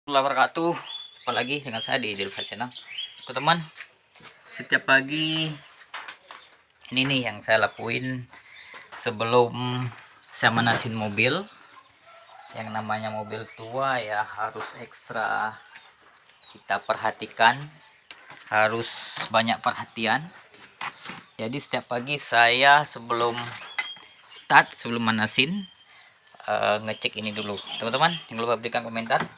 Wabarakatuh. Apalagi dengan saya di Dilfa Channel. Teman, setiap pagi ini nih yang saya lakuin sebelum saya manasin mobil. Yang namanya mobil tua ya harus ekstra kita perhatikan, harus banyak perhatian. Jadi setiap pagi saya sebelum manasin ngecek ini dulu. Teman-teman, jangan lupa berikan komentar,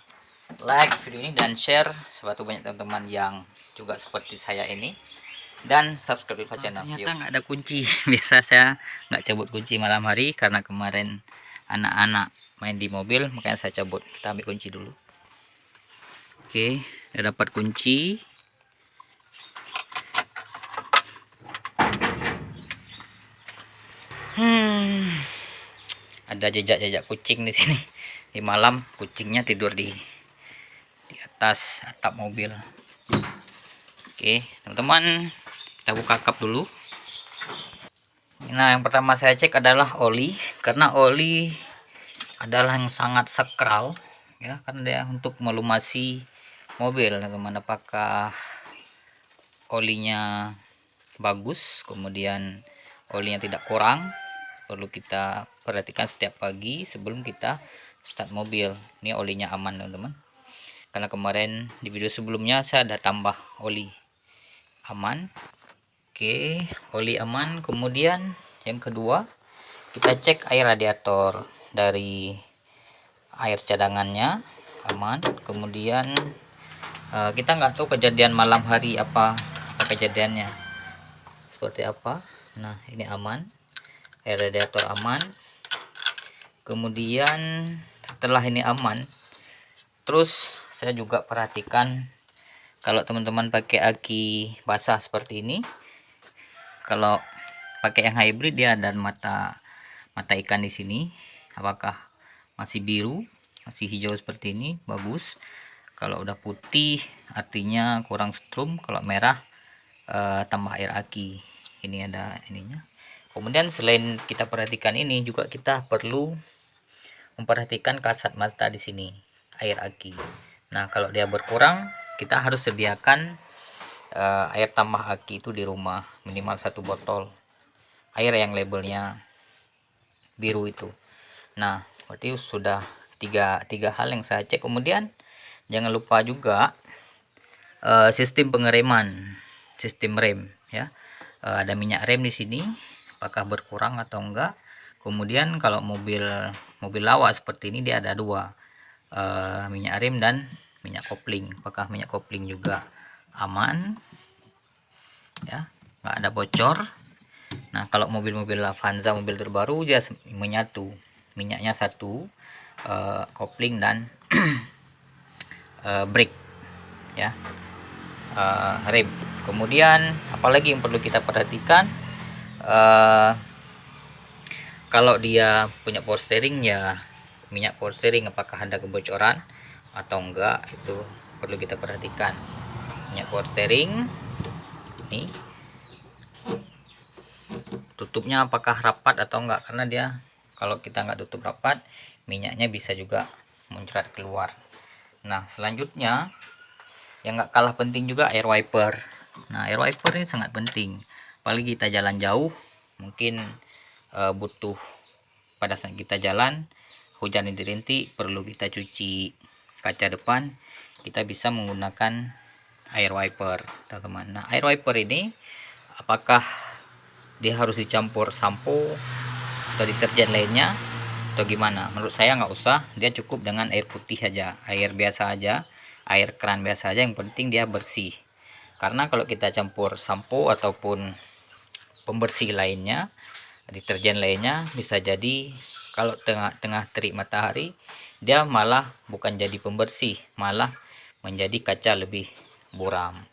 like video ini, dan share sebanyak banyak teman-teman yang juga seperti saya ini, dan subscribe channel. Ternyata nggak ada kunci. Biasa saya nggak cabut kunci malam hari karena kemarin anak-anak main di mobil, makanya saya cabut. Kita ambil kunci dulu. Oke, udah dapat kunci. Ada jejak-jejak kucing di sini. Di malam kucingnya tidur di atas atap mobil. Oke, teman-teman, kita buka kap dulu. Nah, yang pertama saya cek adalah oli, karena oli adalah yang sangat sakral ya, kan dia untuk melumasi mobil, teman-teman. Apakah olinya bagus, kemudian olinya tidak kurang, perlu kita perhatikan setiap pagi sebelum kita start mobil. Ini olinya aman, teman-teman, karena kemarin di video sebelumnya saya ada tambah oli. Aman. Oke, oli aman. Kemudian yang kedua, kita cek air radiator. Dari air cadangannya aman. Kemudian kita nggak tahu kejadian malam hari apa kejadiannya seperti apa. Nah, ini aman, air radiator aman. Kemudian setelah ini aman, terus saya juga perhatikan kalau teman-teman pakai aki basah seperti ini, kalau pakai yang hybrid dia ada mata ikan di sini, apakah masih biru, masih hijau seperti ini, bagus. Kalau udah putih artinya kurang strum, kalau merah tambah air aki. Ini ada ininya. Kemudian selain kita perhatikan ini, juga kita perlu memperhatikan kasat mata di sini, air aki. Nah, kalau dia berkurang, kita harus sediakan air tambah aki itu di rumah, minimal 1 botol air yang labelnya biru itu. Nah, berarti sudah tiga hal yang saya cek. Kemudian jangan lupa juga sistem pengereman, sistem rem ya. Ada minyak rem di sini, apakah berkurang atau enggak. Kemudian kalau mobil lawas seperti ini dia ada dua, minyak rem dan minyak kopling. Apakah minyak kopling juga aman ya, nggak ada bocor. Nah, kalau mobil-mobil Avanza, mobil terbaru, dia menyatu, minyaknya satu, kopling dan brake ya, rem. Kemudian apalagi yang perlu kita perhatikan, kalau dia punya power steering ya, minyak power steering apakah ada kebocoran atau enggak, itu perlu kita perhatikan. Minyak power steering nih, tutupnya apakah rapat atau enggak, karena dia kalau kita nggak tutup rapat, minyaknya bisa juga muncrat keluar. Nah, selanjutnya yang nggak kalah penting juga air wiper. Nah, air wiper ini sangat penting, apalagi kita jalan jauh, mungkin butuh pada saat kita jalan hujan rintik-rintik, perlu kita cuci kaca depan, kita bisa menggunakan air wiper, teman-teman. Nah, air wiper ini apakah dia harus dicampur sampo atau deterjen lainnya atau gimana? Menurut saya nggak usah, dia cukup dengan air putih aja, air biasa aja, air keran biasa aja, yang penting dia bersih. Karena kalau kita campur sampo ataupun pembersih lainnya, deterjen lainnya, bisa jadi kalau tengah terik matahari, dia malah bukan jadi pembersih, malah menjadi kaca lebih buram.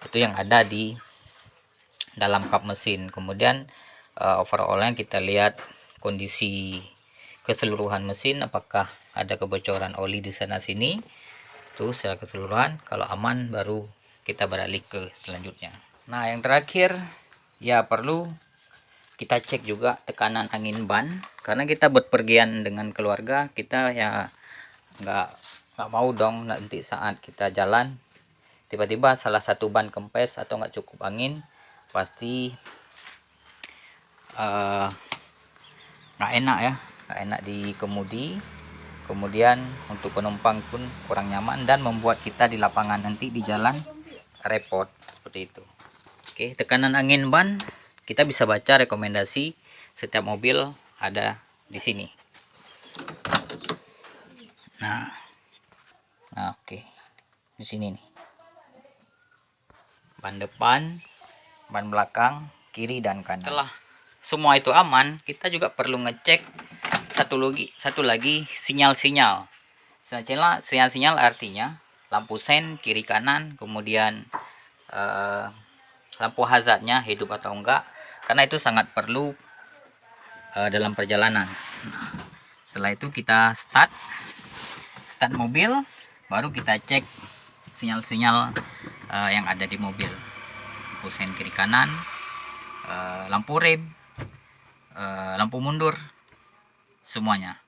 Itu yang ada di dalam kap mesin. Kemudian overallnya kita lihat kondisi keseluruhan mesin, apakah ada kebocoran oli di sana sini. Tuh secara keseluruhan, kalau aman baru kita beralih ke selanjutnya. Nah, yang terakhir ya perlu kita cek juga tekanan angin ban, karena kita berpergian dengan keluarga, kita ya nggak mau dong nanti saat kita jalan tiba-tiba salah satu ban kempes atau nggak cukup angin, pasti nggak enak ya, nggak enak di kemudi. Kemudian untuk penumpang pun kurang nyaman dan membuat kita di lapangan nanti di jalan repot seperti itu. Oke, tekanan angin ban kita bisa baca rekomendasi setiap mobil ada di sini. Nah, oke, di sini nih. Ban depan, ban belakang, kiri dan kanan. Setelah semua itu aman, kita juga perlu ngecek satu lagi sinyal-sinyal. Sinyal artinya lampu sen kiri kanan, kemudian lampu hazardnya hidup atau enggak, karena itu sangat perlu dalam perjalanan. Nah, setelah itu kita start mobil, baru kita cek sinyal-sinyal yang ada di mobil, lampu sen kiri kanan, lampu rem, lampu mundur, semuanya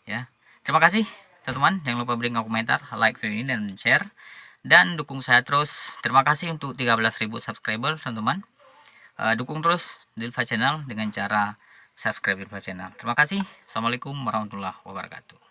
ya. Terima kasih teman-teman, jangan lupa beri komentar, like video ini dan share, dan dukung saya terus. Terima kasih untuk 13.000 subscriber teman-teman. Dukung terus Dilfa Channel dengan cara subscribe Dilfa Channel. Terima kasih. Assalamualaikum warahmatullahi wabarakatuh.